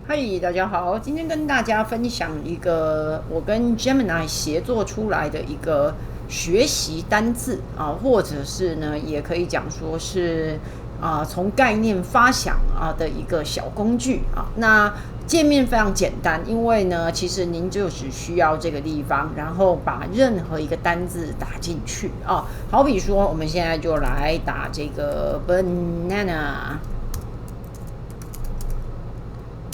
嗨，大家好，今天跟大家分享一个我跟 Gemini 协作出来的一个学习单字啊，或者是呢，也可以讲说是从概念发想的一个小工具啊。那界面非常简单，因为呢，其实您就只需要这个地方，然后把任何一个单字打进去啊。好比说，我们现在就来打这个 banana。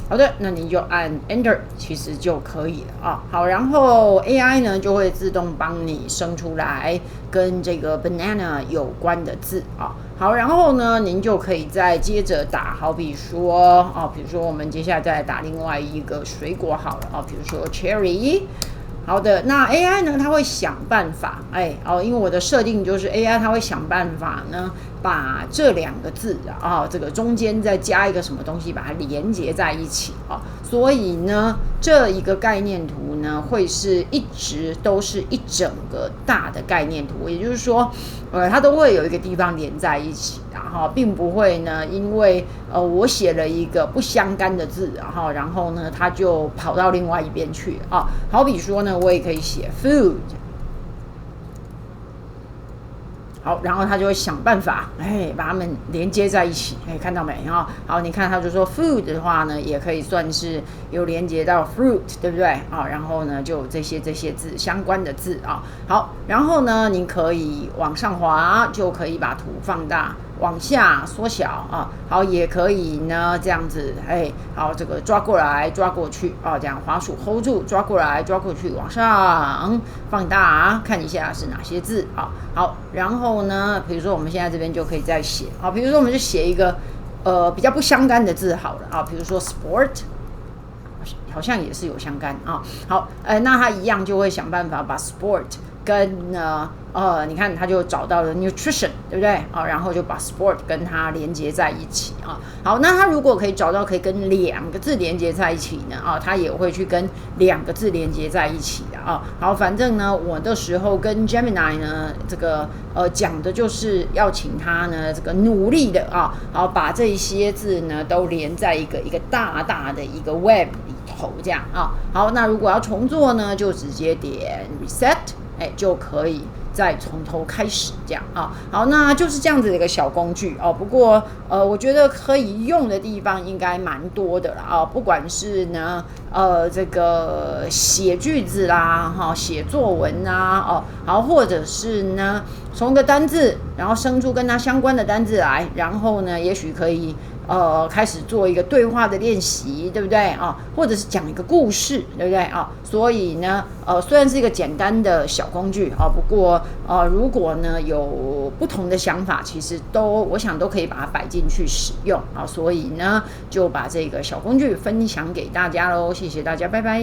好的，那你就按 Enter， 其实就可以了啊。好，然后 AI 呢就会自动帮你生出来跟这个 banana 有关的字啊。好，然后呢，您就可以再接着打，好比说比如说我们接下来再来打另外一个水果好了啊，比如说 cherry。好的，那 AI 呢，它会想办法，因为我的设定就是 AI 它会想办法呢，把这两个字这个中间再加一个什么东西，把它连接在一起啊。所以呢，这一个概念图呢，会是一直都是一整个大的概念图，也就是说，它都会有一个地方连在一起并不会呢，因为我写了一个不相干的字然后呢，它就跑到另外一边去啊。好比说呢，我也可以写 food。好，然后他就会想办法，把它们连接在一起，看到没好，你看他就说 food 的话呢，也可以算是有连接到 fruit， 对不对然后呢，就有这些字相关的字好，然后呢，你可以往上滑，就可以把图放大。往下缩小好，也可以呢，这样子，好，这个抓过来，抓过去这样滑鼠 hold 住，抓过来，抓过去，往上放大，看一下是哪些字好，然后呢，比如说我们现在这边就可以再写比如说我们就写一个比较不相干的字好了比如说 sport。好像也是有相干好，那他一样就会想办法把 sport 跟你看他就找到了 nutrition， 对不对然后就把 sport 跟它连接在一起好，那他如果可以找到可以跟两个字连接在一起呢他也会去跟两个字连接在一起的好，反正呢，我的时候跟 Gemini 呢，这个讲的就是要请他呢，这个努力的好，把这些字呢都连在一个大大的一个 web 里头这样好，那如果要重做呢，就直接点 reset， 就可以再从头开始这样好，那就是这样子的一个小工具不过我觉得可以用的地方应该蛮多的啦不管是呢这个写句子啦写作文好，或者是呢从一个单字，然后生出跟它相关的单字来，然后呢，也许可以开始做一个对话的练习，对不对或者是讲一个故事，对不对所以呢，虽然是一个简单的小工具不过如果呢有不同的想法，其实我想都可以把它摆进去使用所以呢，就把这个小工具分享给大家喽，谢谢大家，拜拜。